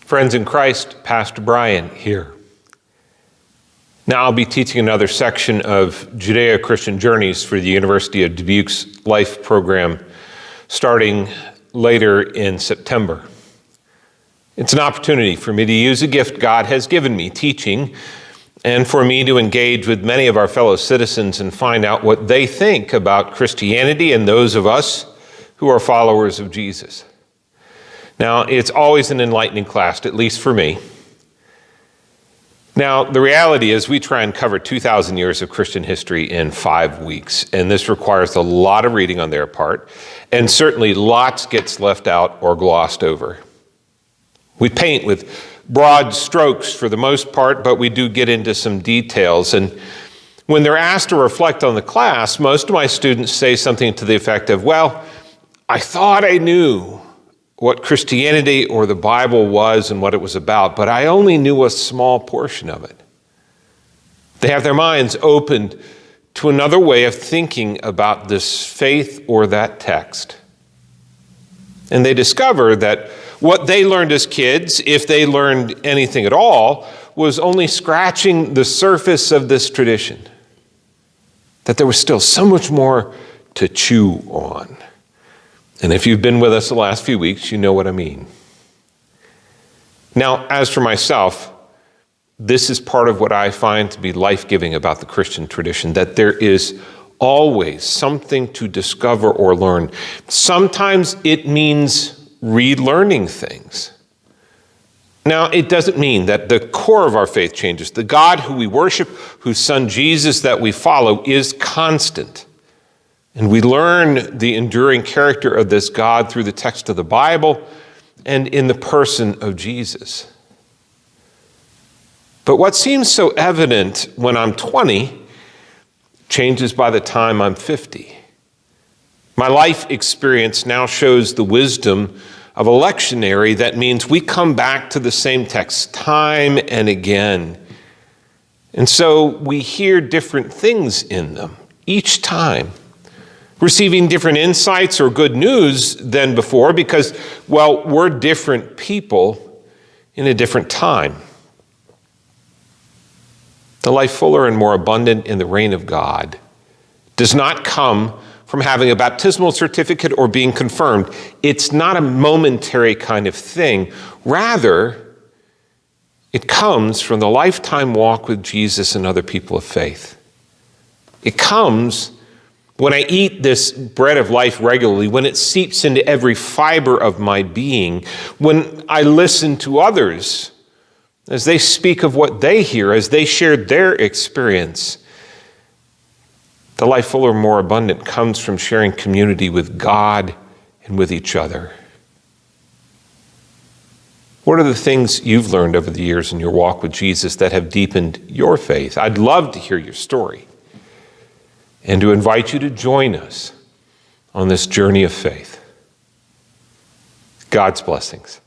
Friends in Christ, Pastor Brian here. Now I'll be teaching another section of Judeo-Christian Journeys for the University of Dubuque's Life program starting later in September. It's an opportunity for me to use a gift God has given me, teaching, and for me to engage with many of our fellow citizens and find out what they think about Christianity and those of us who are followers of Jesus. Now, it's always an enlightening class, at least for me. Now, the reality is we try and cover 2,000 years of Christian history in 5 weeks, and this requires a lot of reading on their part, and certainly lots gets left out or glossed over. We paint with broad strokes for the most part, but we do get into some details, and when they're asked to reflect on the class, most of my students say something to the effect of, well, I thought I knew what Christianity or the Bible was and what it was about, but I only knew a small portion of it. They have their minds opened to another way of thinking about this faith or that text. And they discover that what they learned as kids, if they learned anything at all, was only scratching the surface of this tradition. That there was still so much more to chew on. And if you've been with us the last few weeks, you know what I mean. Now, as for myself, this is part of what I find to be life-giving about the Christian tradition, that there is always something to discover or learn. Sometimes it means relearning things. Now, it doesn't mean that the core of our faith changes. The God who we worship, whose Son Jesus that we follow, is constant. And we learn the enduring character of this God through the text of the Bible and in the person of Jesus. But what seems so evident when I'm 20 changes by the time I'm 50. My life experience now shows the wisdom of a lectionary that means we come back to the same text time and again. And so we hear different things in them each time, receiving different insights or good news than before because, well, we're different people in a different time. The life fuller and more abundant in the reign of God does not come from having a baptismal certificate or being confirmed. It's not a momentary kind of thing. Rather, it comes from the lifetime walk with Jesus and other people of faith. It comes when I eat this bread of life regularly, when it seeps into every fiber of my being, when I listen to others as they speak of what they hear, as they share their experience, the life fuller, more abundant comes from sharing community with God and with each other. What are the things you've learned over the years in your walk with Jesus that have deepened your faith? I'd love to hear your story and to invite you to join us on this journey of faith. God's blessings.